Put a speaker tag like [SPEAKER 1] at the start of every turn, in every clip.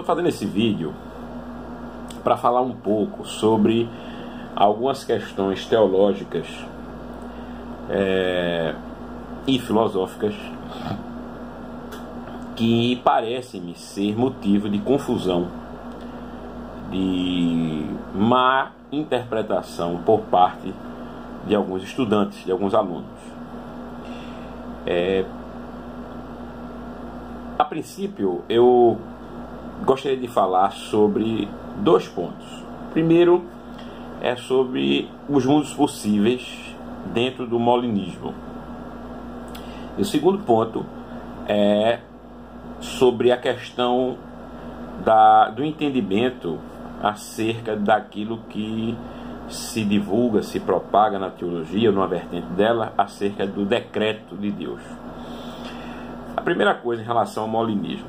[SPEAKER 1] fazendo esse vídeo para falar um pouco sobre algumas questões teológicas e filosóficas que parecem-me ser motivo de confusão, de má interpretação por parte de alguns estudantes, de alguns alunos. A princípio, eu gostaria de falar sobre dois pontos. Primeiro, é sobre os mundos possíveis dentro do molinismo. E o segundo ponto é sobre a questão do entendimento acerca daquilo que se divulga, se propaga na teologia, numa vertente dela, acerca do decreto de Deus. A primeira coisa em relação ao molinismo.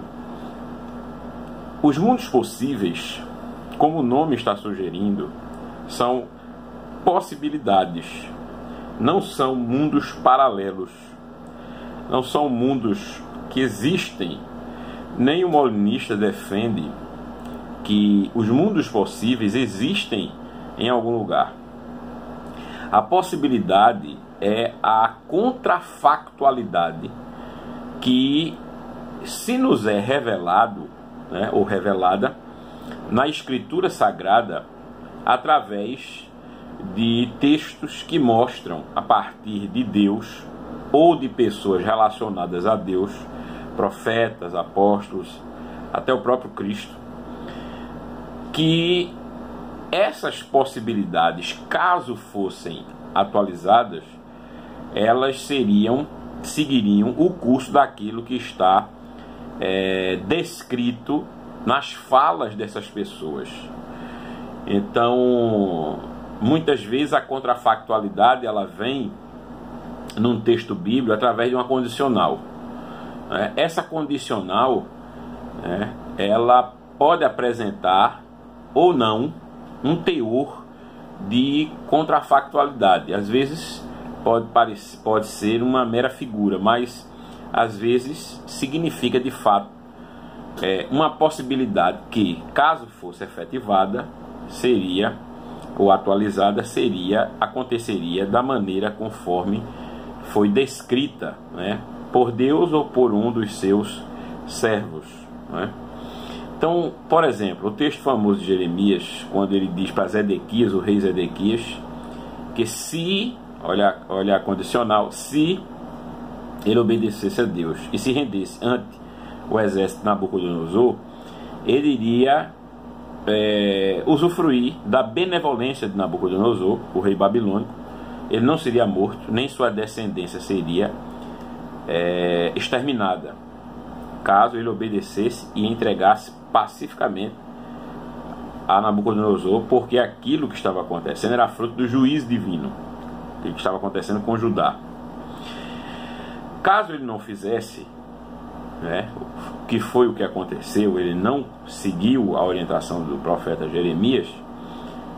[SPEAKER 1] Os mundos possíveis, como o nome está sugerindo, são possibilidades, não são mundos paralelos, não são mundos que existem. Nem o molinista defende que os mundos possíveis existem em algum lugar. A possibilidade é a contrafactualidade que se nos é revelado, ou revelada na Escritura Sagrada através de textos que mostram, a partir de Deus ou de pessoas relacionadas a Deus, profetas, apóstolos, até o próprio Cristo, que essas possibilidades, caso fossem atualizadas, elas seguiriam o curso daquilo que está descrito nas falas dessas pessoas. Então, muitas vezes a contrafactualidade ela vem num texto bíblico através de uma condicional. Essa condicional, ela pode apresentar ou não um teor de contrafactualidade. Às vezes pode ser uma mera figura, mas às vezes significa de fato uma possibilidade que, caso fosse efetivada, seria, ou atualizada, aconteceria da maneira conforme foi descrita, por Deus ou por um dos seus servos. Então, por exemplo, o texto famoso de Jeremias, quando ele diz para Zedequias, o rei Zedequias, que se, olha a condicional, se ele obedecesse a Deus e se rendesse ante o exército de Nabucodonosor, ele iria usufruir da benevolência de Nabucodonosor, o rei babilônico. Ele não seria morto, nem sua descendência seria exterminada, caso ele obedecesse e entregasse pacificamente a Nabucodonosor, porque aquilo que estava acontecendo era fruto do juízo divino que estava acontecendo com Judá. Caso ele não fizesse, que foi o que aconteceu, ele não seguiu a orientação do profeta Jeremias,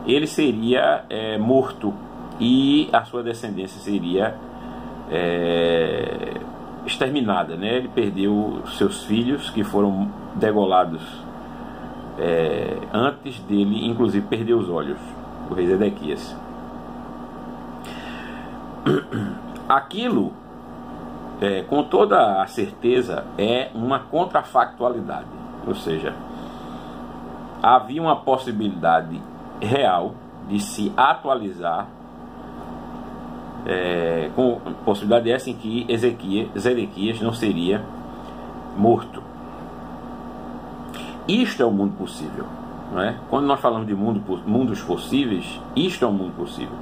[SPEAKER 1] ele seria morto e a sua descendência seria exterminada. Ele perdeu seus filhos, que foram degolados antes dele, inclusive perdeu os olhos, o rei Zedequias. Aquilo, com toda a certeza, é uma contrafactualidade, ou seja, havia uma possibilidade real de se atualizar, com possibilidade essa em que Zedequias não seria morto. Isto é o mundo possível, Quando nós falamos de mundos possíveis, isto é um mundo possível.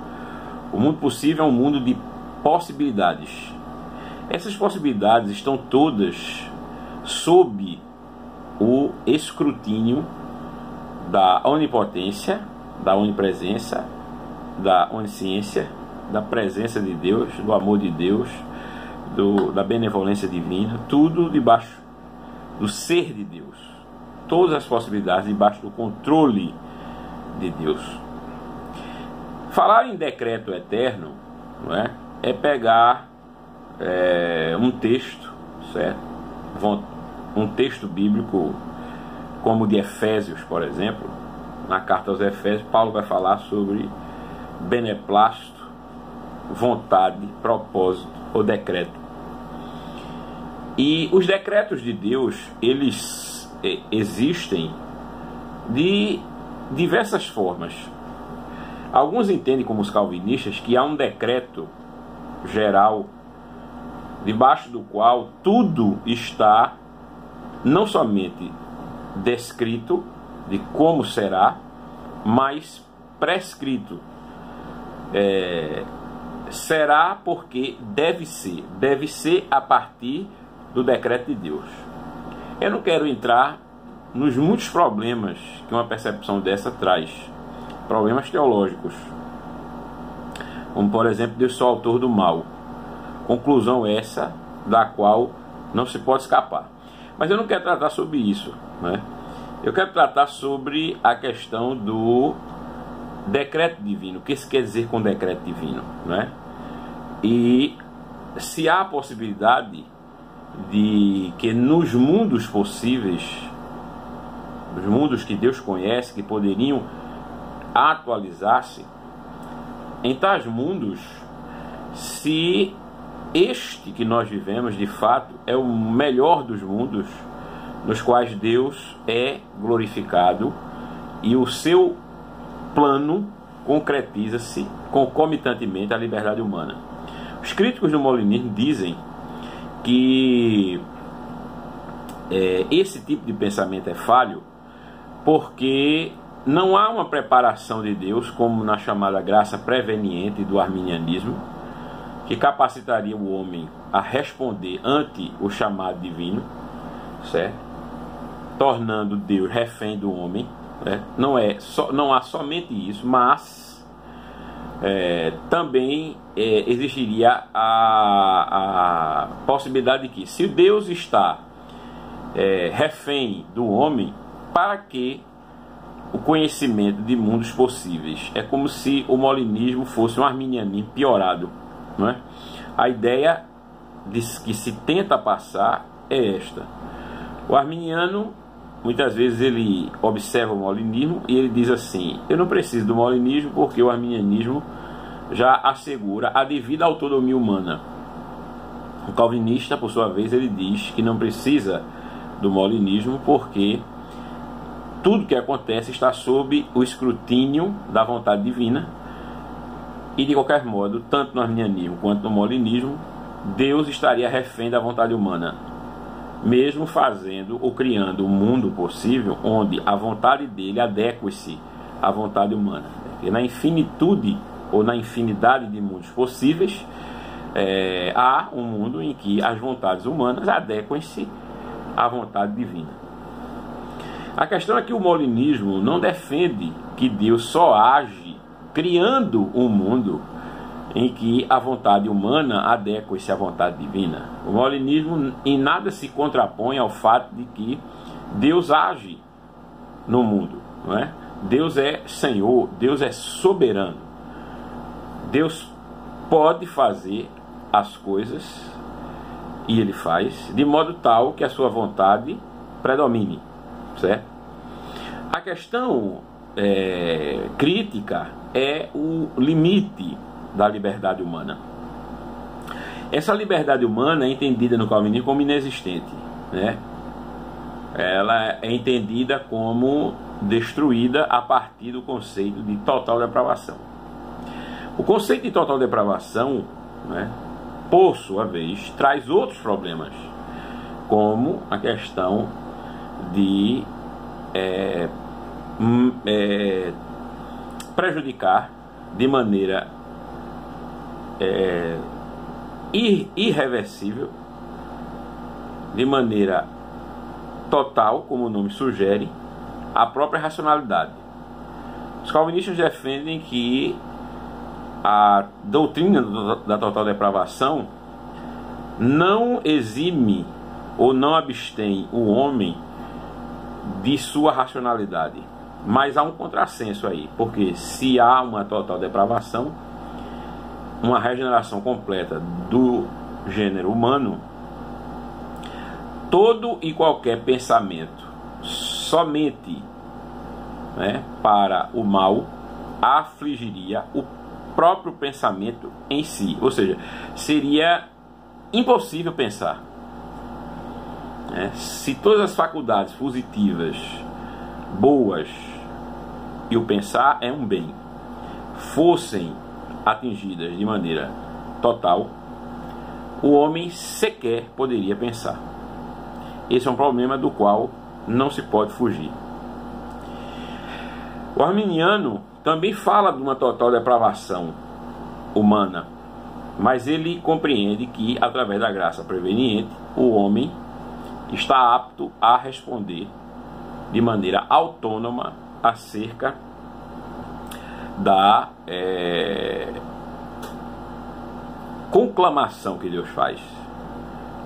[SPEAKER 1] O mundo possível é um mundo de possibilidades. Essas possibilidades estão todas sob o escrutínio da onipotência, da onipresença, da onisciência, da presença de Deus, do amor de Deus, da benevolência divina, tudo debaixo do ser de Deus. Todas as possibilidades debaixo do controle de Deus. Falar em decreto eterno, é pegar um texto, certo? Um texto bíblico como o de Efésios, por exemplo. Na carta aos Efésios, Paulo vai falar sobre beneplácito, vontade, propósito ou decreto. E os decretos de Deus, eles existem de diversas formas. Alguns entendem, como os calvinistas, que há um decreto geral debaixo do qual tudo está não somente descrito de como será, mas prescrito. Será porque deve ser a partir do decreto de Deus. Eu não quero entrar nos muitos problemas que uma percepção dessa traz, problemas teológicos, como por exemplo, Deus só é autor do mal, conclusão essa da qual não se pode escapar. Mas eu não quero tratar sobre isso, né? Eu quero tratar sobre a questão do decreto divino, o que isso quer dizer com decreto divino, né? E se há a possibilidade de que nos mundos possíveis, os mundos que Deus conhece, que poderiam atualizar-se, em tais mundos, se este que nós vivemos de fato é o melhor dos mundos, nos quais Deus é glorificado e o seu plano concretiza-se concomitantemente à liberdade humana. Os críticos do molinismo dizem que esse tipo de pensamento é falho porque não há uma preparação de Deus, como na chamada graça preveniente do arminianismo, que capacitaria o homem a responder ante o chamado divino, certo? Tornando Deus refém do homem, né? Não há somente isso, mas também existiria a possibilidade de que, se Deus está refém do homem, para que o conhecimento de mundos possíveis? É como se o molinismo fosse um arminianismo piorado, não é? A ideia que se tenta passar é esta: o arminiano, muitas vezes, ele observa o molinismo e ele diz assim: eu não preciso do molinismo porque o arminianismo já assegura a devida autonomia humana. O calvinista, por sua vez, ele diz que não precisa do molinismo porque tudo que acontece está sob o escrutínio da vontade divina e, de qualquer modo, tanto no arminianismo quanto no molinismo, Deus estaria refém da vontade humana, mesmo fazendo ou criando um mundo possível onde a vontade dele adequa-se à vontade humana. E na infinitude ou na infinidade de mundos possíveis, há um mundo em que as vontades humanas adequam-se à vontade divina. A questão é que o molinismo não defende que Deus só age criando um mundo em que a vontade humana adequa-se à vontade divina. O molinismo em nada se contrapõe ao fato de que Deus age no mundo, não é? Deus é Senhor, Deus é soberano. Deus pode fazer as coisas, e Ele faz, de modo tal que a sua vontade predomine, certo? A questão crítica é o limite da liberdade humana. Essa liberdade humana é entendida no calvinismo como inexistente, né? Ela é entendida como destruída a partir do conceito de total depravação. O conceito de total depravação, né, por sua vez, traz outros problemas, como a questão de prejudicar de maneira irreversível, de maneira total, como o nome sugere, a própria racionalidade. Os calvinistas defendem que a doutrina da total depravação não exime ou não abstém o homem de sua racionalidade. Mas há um contrassenso aí, porque se há uma total depravação, uma regeneração completa do gênero humano, todo e qualquer pensamento somente, né, para o mal, afligiria o próprio pensamento em si. Ou seja, seria impossível pensar. Se todas as faculdades positivas, boas, e o pensar é um bem, fossem atingidas de maneira total, o homem sequer poderia pensar. Esse é um problema do qual não se pode fugir. O arminiano também fala de uma total depravação humana, mas ele compreende que, através da graça preveniente, o homem está apto a responder de maneira autônoma acerca da conclamação que Deus faz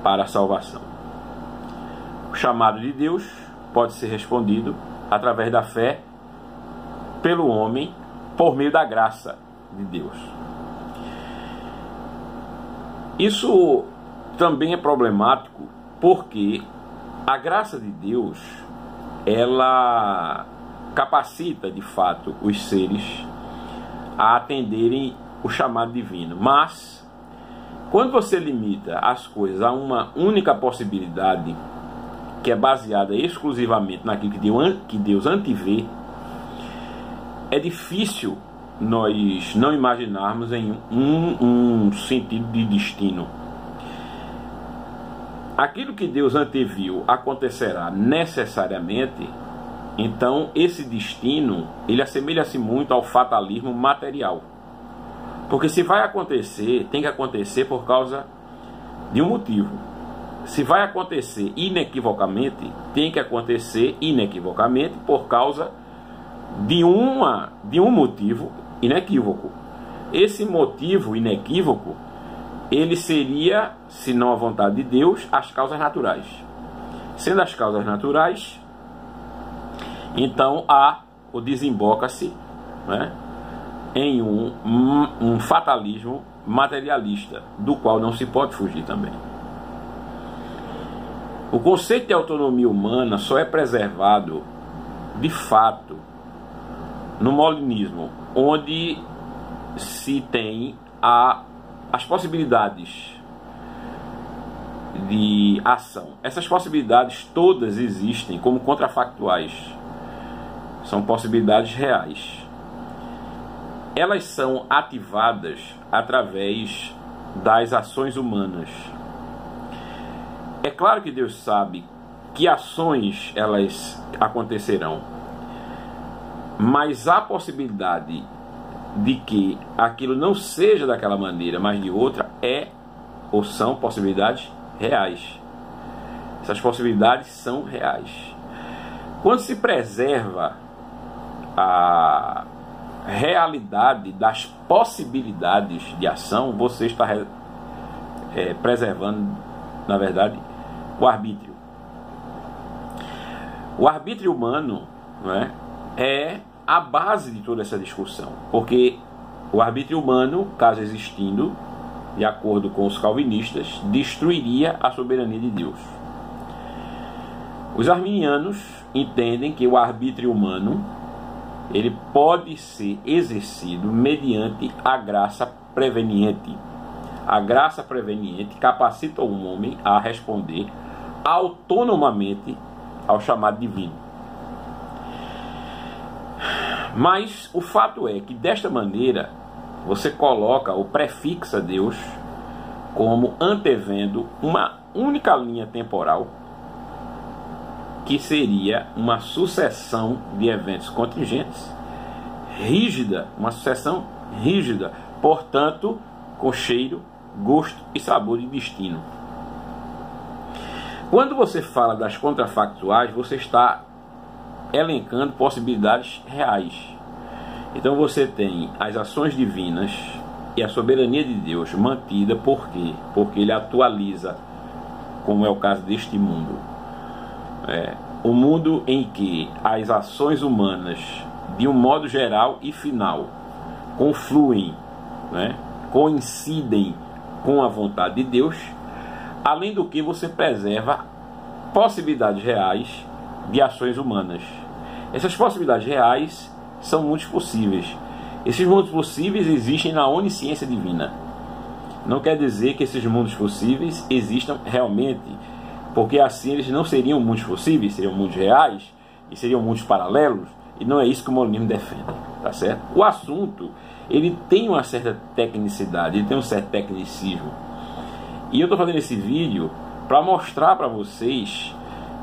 [SPEAKER 1] para a salvação. O chamado de Deus pode ser respondido através da fé pelo homem por meio da graça de Deus. Isso também é problemático porque a graça de Deus, ela capacita de fato os seres a atenderem o chamado divino. Mas quando você limita as coisas a uma única possibilidade, que é baseada exclusivamente naquilo que Deus antevê, é difícil nós não imaginarmos em um sentido de destino. Aquilo que Deus anteviu acontecerá necessariamente. Então esse destino, ele assemelha-se muito ao fatalismo material, porque se vai acontecer, tem que acontecer por causa de um motivo. Se vai acontecer inequivocamente, tem que acontecer inequivocamente por causa de um motivo inequívoco. Esse motivo inequívoco, ele seria, se não a vontade de Deus, as causas naturais. Sendo as causas naturais, então desemboca-se, né, em um fatalismo materialista, do qual não se pode fugir também. O conceito de autonomia humana só é preservado de fato no molinismo, onde se tem as possibilidades de ação. Essas possibilidades todas existem como contrafactuais. São possibilidades reais. Elas são ativadas através das ações humanas. É claro que Deus sabe que ações elas acontecerão, mas há possibilidade de que aquilo não seja daquela maneira, mas de outra, ou são possibilidades reais. Essas possibilidades são reais. Quando se preserva a realidade das possibilidades de ação, você está preservando, na verdade, o arbítrio. O arbítrio humano, né, é a base de toda essa discussão, porque o arbítrio humano, caso existindo, de acordo com os calvinistas, destruiria a soberania de Deus. Os arminianos entendem que o arbítrio humano, ele pode ser exercido mediante a graça preveniente. A graça preveniente capacita o homem a responder autonomamente ao chamado divino. Mas o fato é que desta maneira você coloca ou prefixa Deus como antevendo uma única linha temporal, que seria uma sucessão de eventos contingentes, rígida, uma sucessão rígida, portanto, com cheiro, gosto e sabor de destino. Quando você fala das contrafactuais, você está elencando possibilidades reais. Então você tem as ações divinas e a soberania de Deus mantida. Por quê? Porque ele atualiza, como é o caso deste mundo. O mundo em que as ações humanas, de um modo geral e final, confluem, né, coincidem com a vontade de Deus, além do que você preserva possibilidades reais de ações humanas. Essas possibilidades reais são mundos possíveis. Esses mundos possíveis existem na onisciência divina. Não quer dizer que esses mundos possíveis existam realmente, porque assim eles não seriam mundos possíveis, seriam mundos reais e seriam mundos paralelos, e não é isso que o molinismo defende, tá certo? O assunto, ele tem uma certa tecnicidade, ele tem um certo tecnicismo. E eu estou fazendo esse vídeo para mostrar para vocês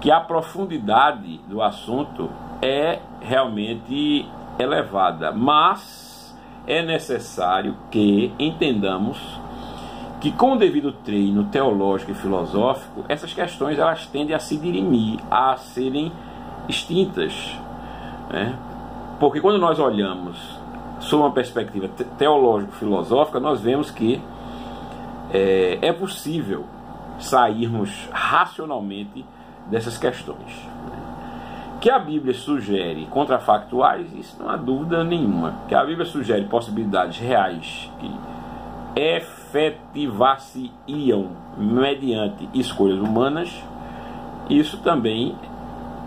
[SPEAKER 1] que a profundidade do assunto é realmente elevada, mas é necessário que entendamos que com o devido treino teológico e filosófico, essas questões elas tendem a se dirimir, a serem extintas, né? Porque quando nós olhamos sob uma perspectiva teológico-filosófica, nós vemos que é possível sairmos racionalmente dessas questões. Que a Bíblia sugere contrafactuais, isso não há dúvida nenhuma. Que a Bíblia sugere possibilidades reais que efetivar-se-iam mediante escolhas humanas, isso também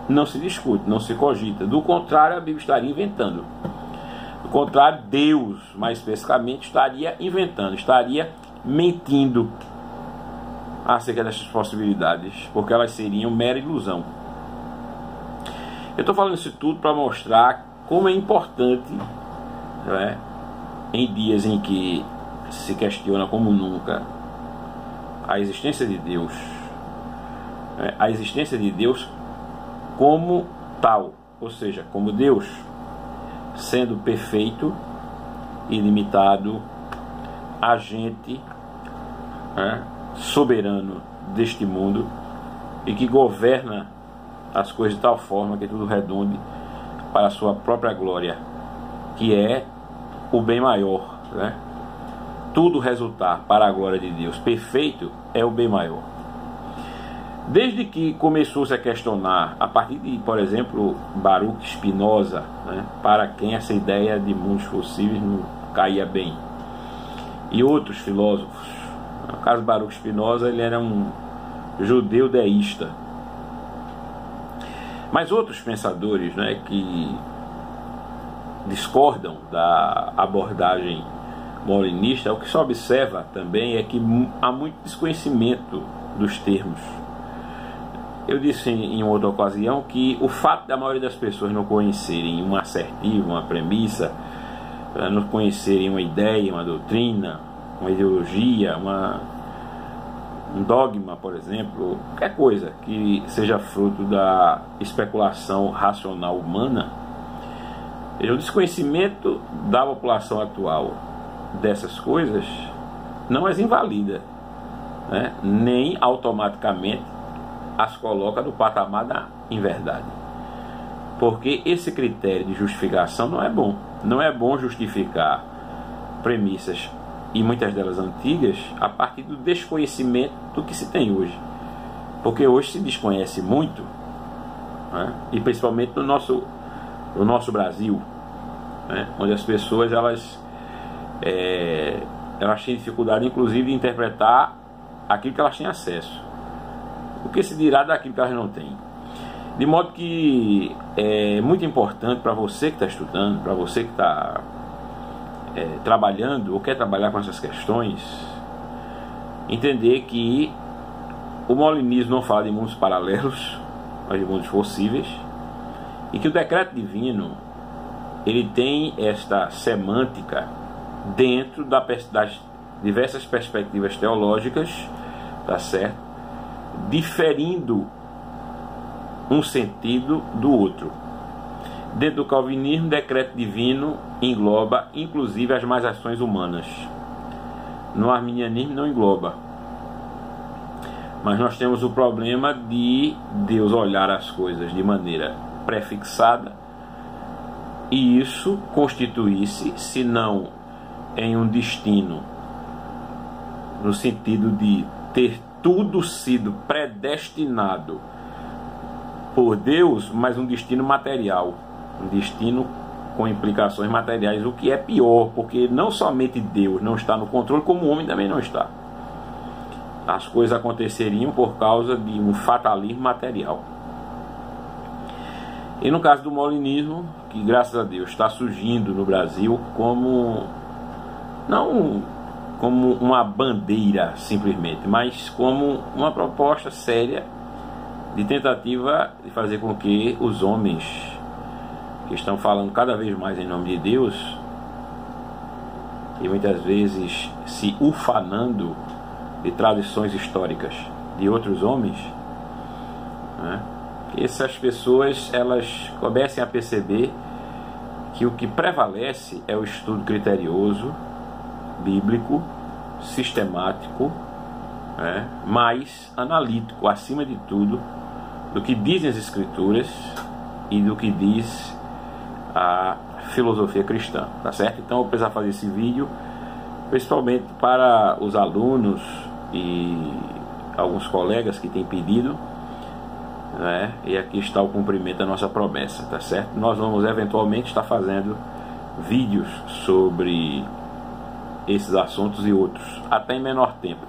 [SPEAKER 1] não se discute, não se cogita. Do contrário, a Bíblia estaria inventando. Do contrário, Deus, mais especificamente, estaria inventando, estaria mentindo acerca dessas possibilidades, porque elas seriam mera ilusão. Eu estou falando isso tudo para mostrar como é importante, né, em dias em que se questiona como nunca a existência de Deus, né, a existência de Deus como tal, ou seja, como Deus, sendo perfeito, ilimitado, agente, né, soberano deste mundo e que governa as coisas de tal forma que tudo redunde para a sua própria glória, que é o bem maior, né? Tudo resultar para a glória de Deus perfeito é o bem maior. Desde que começou-se a questionar, a partir de, por exemplo, Baruch Spinoza, né, para quem essa ideia de mundos possíveis não caía bem, e outros filósofos. No caso de Baruch Spinoza, ele era um judeu deísta. Mas outros pensadores, né, que discordam da abordagem molinista, o que se observa também é que há muito desconhecimento dos termos. Eu disse em outra ocasião que o fato da maioria das pessoas não conhecerem uma assertiva, uma premissa, não conhecerem uma ideia, uma doutrina, uma ideologia, um dogma, por exemplo, qualquer coisa que seja fruto da especulação racional humana, o desconhecimento da população atual dessas coisas não as invalida, né, nem automaticamente as coloca no patamar da inverdade, porque esse critério de justificação não é bom. Não é bom justificar premissas, e muitas delas antigas, a partir do desconhecimento do que se tem hoje, porque hoje se desconhece muito, né, e principalmente no nosso Brasil, né, onde as pessoas elas têm dificuldade inclusive de interpretar aquilo que elas têm acesso. O que se dirá daquilo que elas não têm? De modo que é muito importante para você que está estudando, para você que está trabalhando ou quer trabalhar com essas questões, entender que o molinismo não fala de mundos paralelos, mas de mundos possíveis, e que o decreto divino ele tem esta semântica dentro das diversas perspectivas teológicas, tá certo? Diferindo um sentido do outro. Dentro do calvinismo, o decreto divino engloba inclusive as mais ações humanas. No arminianismo não engloba. Mas nós temos o problema de Deus olhar as coisas de maneira prefixada, e isso constituir-se, se não em um destino, no sentido de ter tudo sido predestinado por Deus, mas um destino material, um destino com implicações materiais, o que é pior, porque não somente Deus não está no controle, como o homem também não está. As coisas aconteceriam por causa de um fatalismo material. E no caso do molinismo, que graças a Deus está surgindo no Brasil como, não como uma bandeira simplesmente, mas como uma proposta séria de tentativa de fazer com que os homens que estão falando cada vez mais em nome de Deus e muitas vezes se ufanando de tradições históricas de outros homens, né, que essas pessoas elas comecem a perceber que o que prevalece é o estudo criterioso, bíblico, sistemático, né, mais analítico, acima de tudo, do que dizem as Escrituras e do que diz a filosofia cristã, tá certo? Então eu vou precisar fazer esse vídeo principalmente para os alunos e alguns colegas que têm pedido, né? E aqui está o cumprimento da nossa promessa, tá certo? Nós vamos eventualmente estar fazendo vídeos sobre esses assuntos e outros, até em menor tempo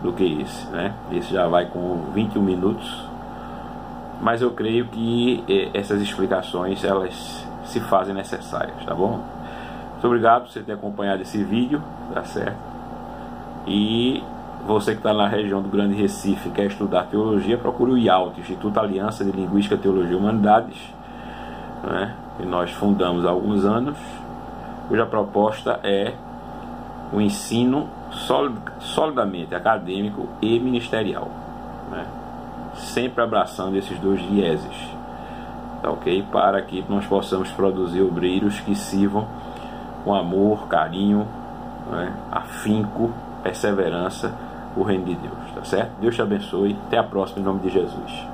[SPEAKER 1] do que esse, né? Esse já vai com 21 minutos, mas eu creio que essas explicações elas se fazem necessárias, tá bom? Muito obrigado por você ter acompanhado esse vídeo, tá certo? E você que está na região do Grande Recife e quer estudar teologia, procure o IALT, Instituto Aliança de Linguística, Teologia e Humanidades, né, que nós fundamos há alguns anos, cuja proposta é o ensino solidamente acadêmico e ministerial, né, sempre abraçando esses dois vieses, tá ok? Para que nós possamos produzir obreiros que sirvam com amor, carinho, né, afinco, perseverança, o reino de Deus, tá certo? Deus te abençoe, até a próxima em nome de Jesus.